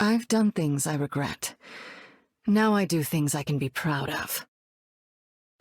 I've done things I regret. Now I do things I can be proud of.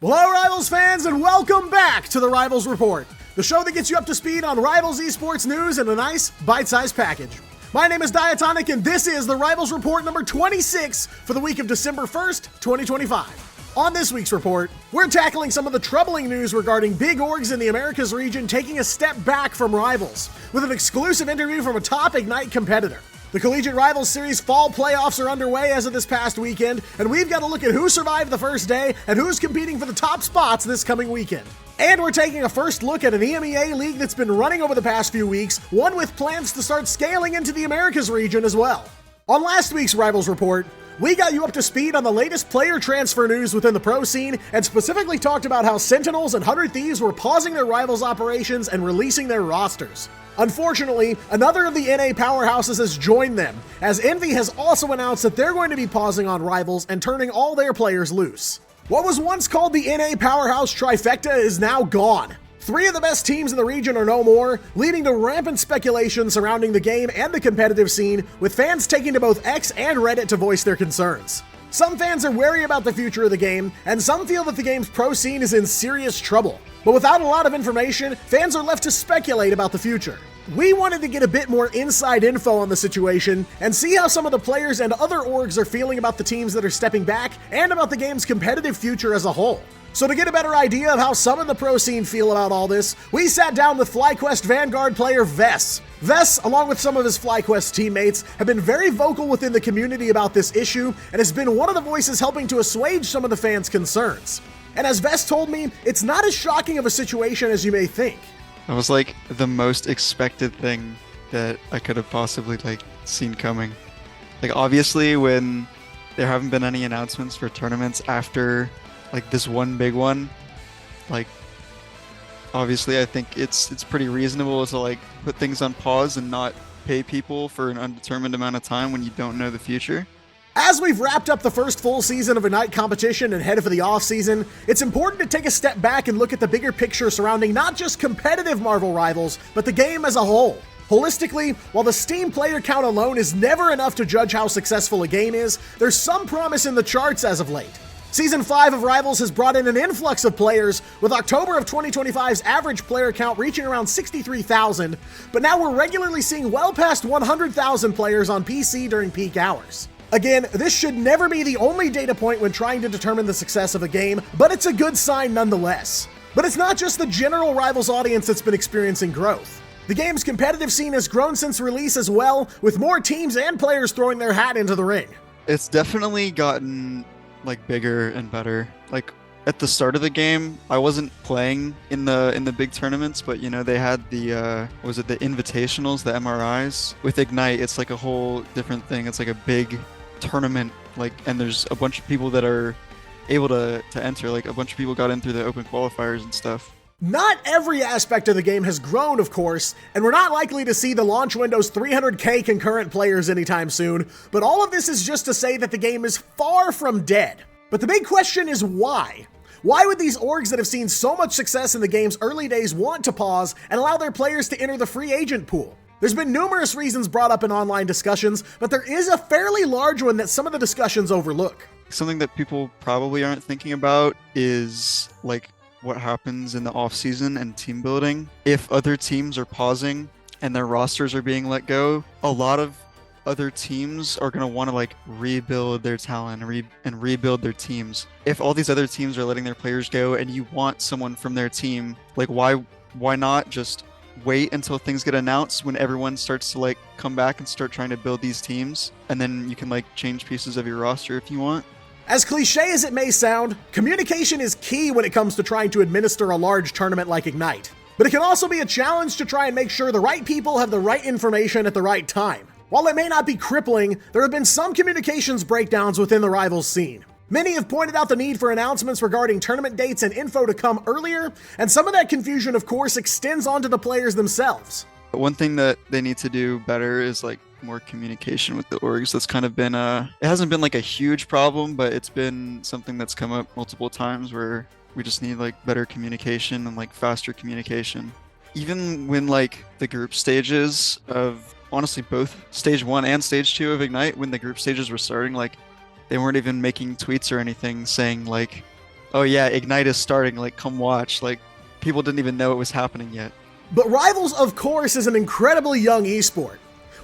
Hello, Rivals fans, and welcome back to the Rivals Report, the show that gets you up to speed on Rivals esports news in a nice, bite-sized package. My name is Diatonic, and this is the Rivals Report number 26 for the week of December 1st, 2025. On this week's report, we're tackling some of the troubling news regarding big orgs in the Americas region taking a step back from Rivals, with an exclusive interview from a top Ignite competitor. The Collegiate Rivals Series Fall playoffs are underway as of this past weekend, and we've got to look at who survived the first day and who's competing for the top spots this coming weekend. And we're taking a first look at an EMEA league that's been running over the past few weeks, one with plans to start scaling into the Americas region as well. On last week's Rivals Report, we got you up to speed on the latest player transfer news within the pro scene, and specifically talked about how Sentinels and 100 Thieves were pausing their Rivals operations and releasing their rosters. Unfortunately, another of the NA powerhouses has joined them, as Envy has also announced that they're going to be pausing on Rivals and turning all their players loose. What was once called the NA powerhouse trifecta is now gone. 3 of the best teams in the region are no more, leading to rampant speculation surrounding the game and the competitive scene, with fans taking to both X and Reddit to voice their concerns. Some fans are wary about the future of the game, and some feel that the game's pro scene is in serious trouble. But without a lot of information, fans are left to speculate about the future. We wanted to get a bit more inside info on the situation and see how some of the players and other orgs are feeling about the teams that are stepping back and about the game's competitive future as a whole. So to get a better idea of how some in the pro scene feel about all this, we sat down with FlyQuest Vanguard player Vess. Vess, along with some of his FlyQuest teammates, have been very vocal within the community about this issue and has been one of the voices helping to assuage some of the fans' concerns. And as Vess told me, it's not as shocking of a situation as you may think. That was like the most expected thing that I could have possibly seen coming. Like obviously when there haven't been any announcements for tournaments after this one big one, obviously I think it's pretty reasonable to put things on pause and not pay people for an undetermined amount of time when you don't know the future. As we've wrapped up the first full season of Ignite competition and headed for the off-season, it's important to take a step back and look at the bigger picture surrounding not just competitive Marvel Rivals, but the game as a whole. Holistically, while the Steam player count alone is never enough to judge how successful a game is, there's some promise in the charts as of late. Season 5 of Rivals has brought in an influx of players, with October of 2025's average player count reaching around 63,000, but now we're regularly seeing well past 100,000 players on PC during peak hours. Again, this should never be the only data point when trying to determine the success of a game, but it's a good sign nonetheless. But it's not just the general Rivals audience that's been experiencing growth. The game's competitive scene has grown since release as well, with more teams and players throwing their hat into the ring. It's definitely gotten bigger and better. At the start of the game, I wasn't playing in the big tournaments, but they had the the invitationals, the MRIs. With Ignite, it's a whole different thing. It's a big tournament, and there's a bunch of people that are able to enter. A bunch of people got in through the open qualifiers and stuff. Not every aspect of the game has grown, of course, and we're not likely to see the launch window's 300k concurrent players anytime soon, but all of this is just to say that the game is far from dead. But the big question is why? Why would these orgs that have seen so much success in the game's early days want to pause and allow their players to enter the free agent pool? There's been numerous reasons brought up in online discussions, but there is a fairly large one that some of the discussions overlook. Something that people probably aren't thinking about is what happens in the off-season and team building. If other teams are pausing and their rosters are being let go, a lot of other teams are going to want to rebuild their talent and rebuild their teams. If all these other teams are letting their players go and you want someone from their team, why not just wait until things get announced when everyone starts to come back and start trying to build these teams, and then you can change pieces of your roster if you want. As cliche as it may sound, communication is key when it comes to trying to administer a large tournament like Ignite. But it can also be a challenge to try and make sure the right people have the right information at the right time. While it may not be crippling, there have been some communications breakdowns within the Rivals scene. Many have pointed out the need for announcements regarding tournament dates and info to come earlier, and some of that confusion, of course, extends onto the players themselves. One thing that they need to do better is more communication with the orgs. That's kind of been it hasn't been a huge problem, but it's been something that's come up multiple times where we just need better communication and faster communication. Even when the group stages of honestly both stage 1 and stage 2 of Ignite, when the group stages were starting, like they weren't even making tweets or anything saying like, oh yeah, Ignite is starting, like come watch. Like people didn't even know it was happening yet. But Rivals, of course, is an incredibly young esport.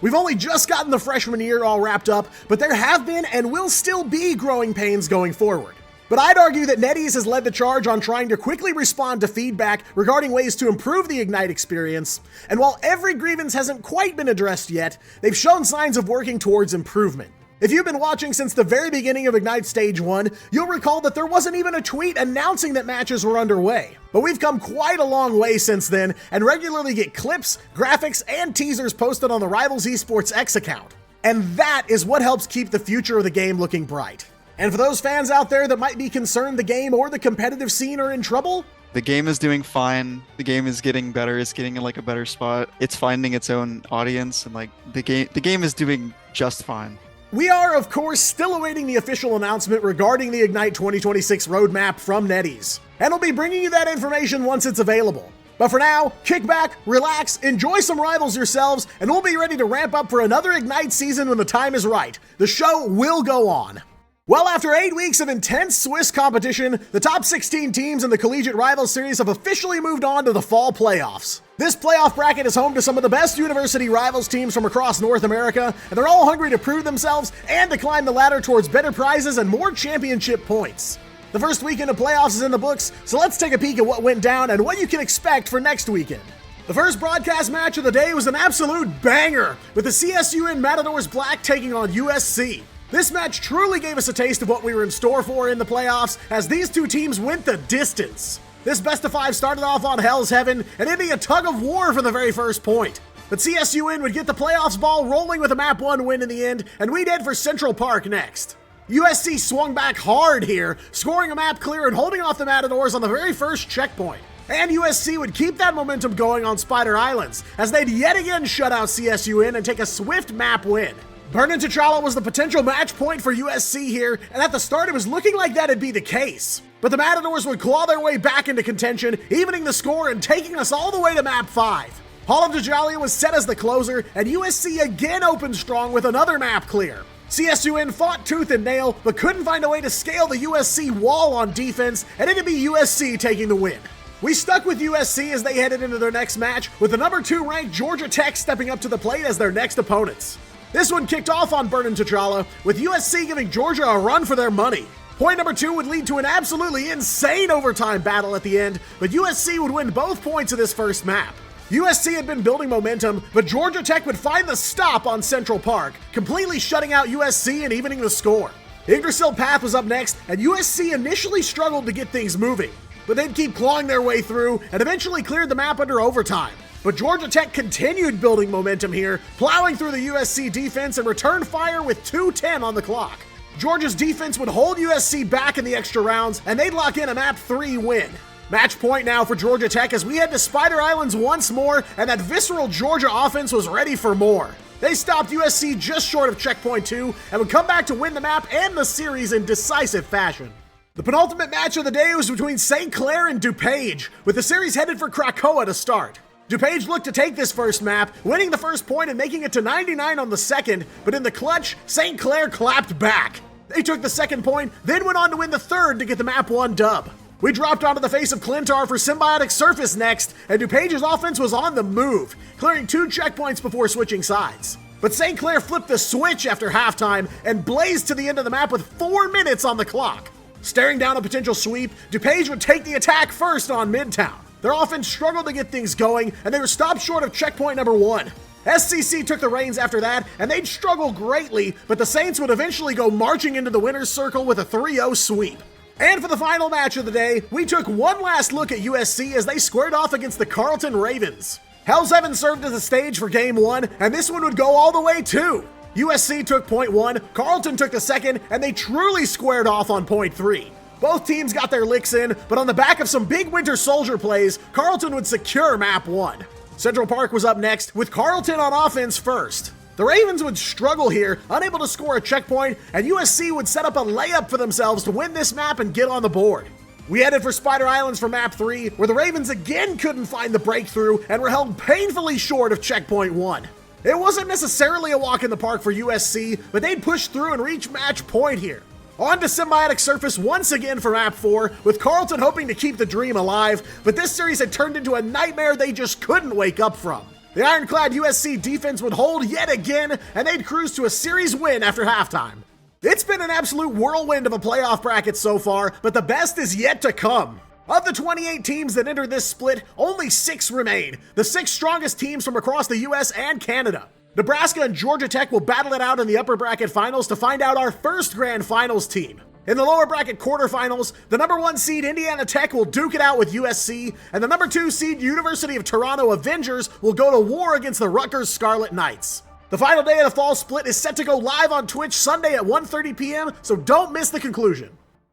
We've only just gotten the freshman year all wrapped up, but there have been and will still be growing pains going forward. But I'd argue that NetEase has led the charge on trying to quickly respond to feedback regarding ways to improve the Ignite experience, and while every grievance hasn't quite been addressed yet, they've shown signs of working towards improvement. If you've been watching since the very beginning of Ignite Stage 1, you'll recall that there wasn't even a tweet announcing that matches were underway. But we've come quite a long way since then, and regularly get clips, graphics, and teasers posted on the Rivals Esports X account. And that is what helps keep the future of the game looking bright. And for those fans out there that might be concerned the game or the competitive scene are in trouble, the game is doing fine. The game is getting better. It's getting in like a better spot. It's finding its own audience, and like the game is doing just fine. We are, of course, still awaiting the official announcement regarding the Ignite 2026 roadmap from NetEase, and we'll be bringing you that information once it's available. But for now, kick back, relax, enjoy some Rivals yourselves, and we'll be ready to ramp up for another Ignite season when the time is right. The show will go on. Well, after 8 weeks of intense Swiss competition, the top 16 teams in the Collegiate Rivals Series have officially moved on to the fall playoffs. This playoff bracket is home to some of the best university rivals teams from across North America, and they're all hungry to prove themselves and to climb the ladder towards better prizes and more championship points. The first weekend of playoffs is in the books, so let's take a peek at what went down and what you can expect for next weekend. The first broadcast match of the day was an absolute banger, with the CSUN Matadors Black taking on USC. This match truly gave us a taste of what we were in store for in the playoffs, as these two teams went the distance. This best of 5 started off on Hell's Heaven, and it'd be a tug of war for the very first point. But CSUN would get the playoffs ball rolling with a map 1 win in the end, and we'd head for Central Park next. USC swung back hard here, scoring a map clear and holding off the Matadors on the very first checkpoint. And USC would keep that momentum going on Spider Islands, as they'd yet again shut out CSUN and take a swift map win. Burnin' T'Challa was the potential match point for USC here, and at the start it was looking like that'd be the case. But the Matadors would claw their way back into contention, evening the score and taking us all the way to map 5. Hall of Djalia was set as the closer, and USC again opened strong with another map clear. CSUN fought tooth and nail, but couldn't find a way to scale the USC wall on defense, and it'd be USC taking the win. We stuck with USC as they headed into their next match, with the number 2 ranked Georgia Tech stepping up to the plate as their next opponents. This one kicked off on Burnin' T'Challa, with USC giving Georgia a run for their money. Point number 2 would lead to an absolutely insane overtime battle at the end, but USC would win both points of this first map. USC had been building momentum, but Georgia Tech would find the stop on Central Park, completely shutting out USC and evening the score. Yggdrasil Path was up next, and USC initially struggled to get things moving, but they'd keep clawing their way through and eventually cleared the map under overtime. But Georgia Tech continued building momentum here, plowing through the USC defense and returned fire with 2:10 on the clock. Georgia's defense would hold USC back in the extra rounds, and they'd lock in a map 3 win. Match point now for Georgia Tech as we head to Spider Islands once more, and that visceral Georgia offense was ready for more. They stopped USC just short of checkpoint 2 and would come back to win the map and the series in decisive fashion. The penultimate match of the day was between St. Clair and DuPage, with the series headed for Krakoa to start. DuPage looked to take this first map, winning the first point and making it to 99 on the second, but in the clutch, St. Clair clapped back. They took the second point, then went on to win the third to get the map 1 dub. We dropped onto the face of Clintar for Symbiotic Surface next, and DuPage's offense was on the move, clearing 2 checkpoints before switching sides. But St. Clair flipped the switch after halftime and blazed to the end of the map with 4 minutes on the clock. Staring down a potential sweep, DuPage would take the attack first on Midtown. Their offense struggled to get things going, and they were stopped short of checkpoint number 1. SCC took the reins after that, and they'd struggle greatly, but the Saints would eventually go marching into the winner's circle with a 3-0 sweep. And for the final match of the day, we took one last look at USC as they squared off against the Carleton Ravens. Hell's Heaven served as a stage for game 1, and this one would go all the way too. USC took point 1, Carleton took the second, and they truly squared off on point 3. Both teams got their licks in, but on the back of some big Winter Soldier plays, Carleton would secure map 1. Central Park was up next, with Carleton on offense first. The Ravens would struggle here, unable to score a checkpoint, and USC would set up a layup for themselves to win this map and get on the board. We headed for Spider Islands for map 3, where the Ravens again couldn't find the breakthrough and were held painfully short of checkpoint 1. It wasn't necessarily a walk in the park for USC, but they'd push through and reach match point here. On to symbiotic surface once again for Map 4, with Carleton hoping to keep the dream alive, but this series had turned into a nightmare they just couldn't wake up from. The ironclad USC defense would hold yet again, and they'd cruise to a series win after halftime. It's been an absolute whirlwind of a playoff bracket so far, but the best is yet to come. Of the 28 teams that entered this split, only 6 remain, the 6 strongest teams from across the US and Canada. Nebraska and Georgia Tech will battle it out in the upper bracket finals to find out our first grand finals team. In the lower bracket quarterfinals, the number 1 seed Indiana Tech will duke it out with USC, and the number 2 seed University of Toronto Avengers will go to war against the Rutgers Scarlet Knights. The final day of the fall split is set to go live on Twitch Sunday at 1:30 p.m., so don't miss the conclusion.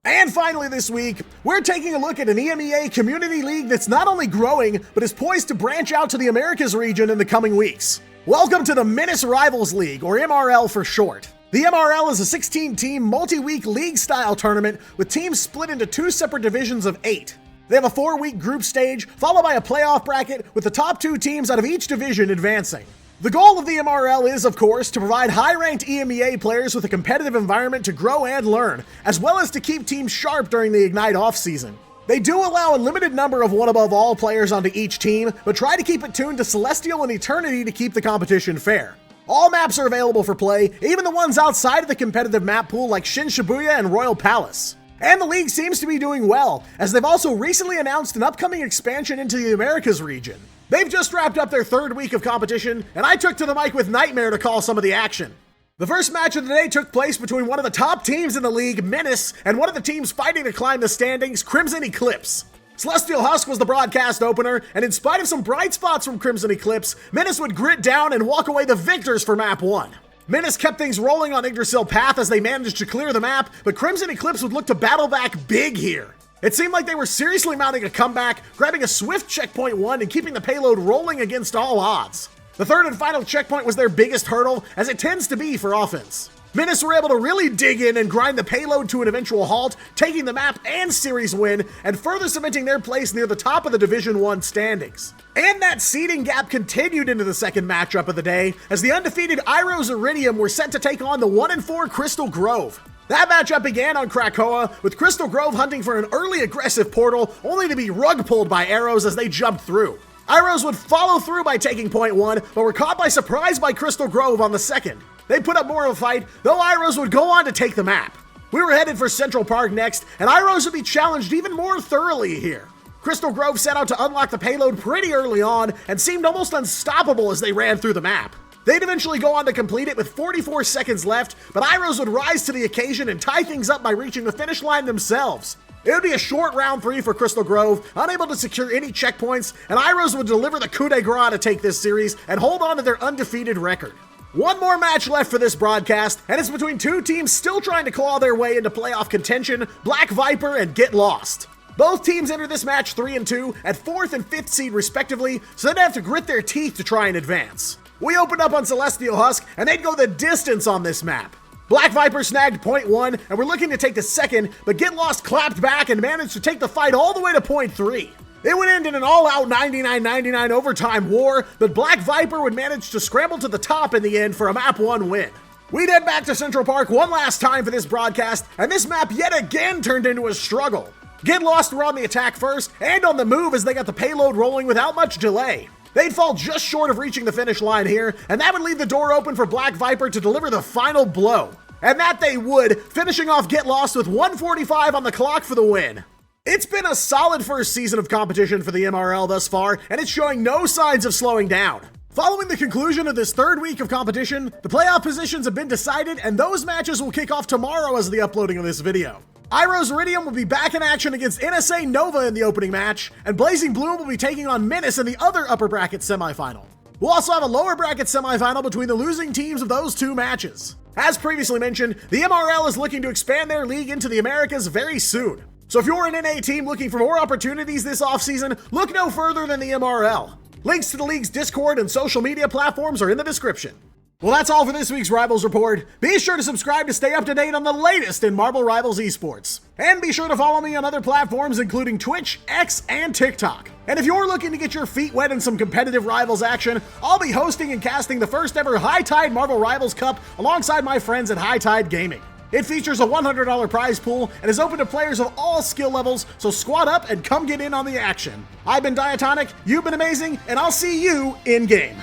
And finally this week, we're taking a look at an EMEA community league that's not only growing, but is poised to branch out to the Americas region in the coming weeks. Welcome to the Menace Rivals League, or MRL for short. The MRL is a 16-team, multi-week league-style tournament with teams split into 2 separate divisions of 8. They have a 4-week group stage, followed by a playoff bracket with the top 2 teams out of each division advancing. The goal of the MRL is, of course, to provide high-ranked EMEA players with a competitive environment to grow and learn, as well as to keep teams sharp during the Ignite offseason. They do allow a limited number of one-above-all players onto each team, but try to keep it tuned to Celestial and Eternity to keep the competition fair. All maps are available for play, even the ones outside of the competitive map pool like Shin Shibuya and Royal Palace. And the league seems to be doing well, as they've also recently announced an upcoming expansion into the Americas region. They've just wrapped up their 3rd week of competition, and I took to the mic with Nightmare to call some of the action. The first match of the day took place between one of the top teams in the league, Menace, and one of the teams fighting to climb the standings, Crimson Eclipse. Celestial Husk was the broadcast opener, and in spite of some bright spots from Crimson Eclipse, Menace would grit down and walk away the victors for Map 1. Menace kept things rolling on Yggdrasil Path as they managed to clear the map, but Crimson Eclipse would look to battle back big here. It seemed like they were seriously mounting a comeback, grabbing a swift checkpoint 1 and keeping the payload rolling against all odds. The 3rd and final checkpoint was their biggest hurdle, as it tends to be for offense. Menace were able to really dig in and grind the payload to an eventual halt, taking the map and series win, and further cementing their place near the top of the Division 1 standings. And that seeding gap continued into the second matchup of the day, as the undefeated Iros Iridium were set to take on the 1-4 Crystal Grove. That matchup began on Krakoa, with Crystal Grove hunting for an early aggressive portal, only to be rug pulled by arrows as they jumped through. Iros would follow through by taking point 1, but were caught by surprise by Crystal Grove on the second. They put up more of a fight, though Iros would go on to take the map. We were headed for Central Park next, and Iros would be challenged even more thoroughly here. Crystal Grove set out to unlock the payload pretty early on, and seemed almost unstoppable as they ran through the map. They'd eventually go on to complete it with 44 seconds left, but Iros would rise to the occasion and tie things up by reaching the finish line themselves. It would be a short round 3 for Crystal Grove, unable to secure any checkpoints, and Iros would deliver the coup de grace to take this series and hold on to their undefeated record. One more match left for this broadcast, and it's between 2 teams still trying to claw their way into playoff contention, Black Viper and Get Lost. Both teams enter this match 3-2 at 4th and 5th seed respectively, so they'd have to grit their teeth to try and advance. We opened up on Celestial Husk, and they'd go the distance on this map. Black Viper snagged point 1, and were looking to take the second, but Get Lost clapped back and managed to take the fight all the way to point 3. It would end in an all-out 99-99 overtime war, but Black Viper would manage to scramble to the top in the end for a Map 1 win. We'd head back to Central Park one last time for this broadcast, and this map yet again turned into a struggle. Get Lost were on the attack first, and on the move as they got the payload rolling without much delay. They'd fall just short of reaching the finish line here, and that would leave the door open for Black Viper to deliver the final blow. And that they would, finishing off Get Lost with 1:45 on the clock for the win. It's been a solid first season of competition for the MRL thus far, and it's showing no signs of slowing down. Following the conclusion of this 3rd week of competition, the playoff positions have been decided, and those matches will kick off tomorrow as of the uploading of this video. Iros Iridium will be back in action against NSA Nova in the opening match, and Blazing Bloom will be taking on Menace in the other upper bracket semifinal. We'll also have a lower bracket semifinal between the losing teams of those 2 matches. As previously mentioned, the MRL is looking to expand their league into the Americas very soon. So if you're an NA team looking for more opportunities this offseason, look no further than the MRL. Links to the league's Discord and social media platforms are in the description. Well, that's all for this week's Rivals Report. Be sure to subscribe to stay up to date on the latest in Marble Rivals Esports. And be sure to follow me on other platforms including Twitch, X, and TikTok. And if you're looking to get your feet wet in some competitive Rivals action, I'll be hosting and casting the first ever High Tide Marble Rivals Cup alongside my friends at High Tide Gaming. It features a $100 prize pool and is open to players of all skill levels, so squad up and come get in on the action. I've been Diatonic, you've been amazing, and I'll see you in game.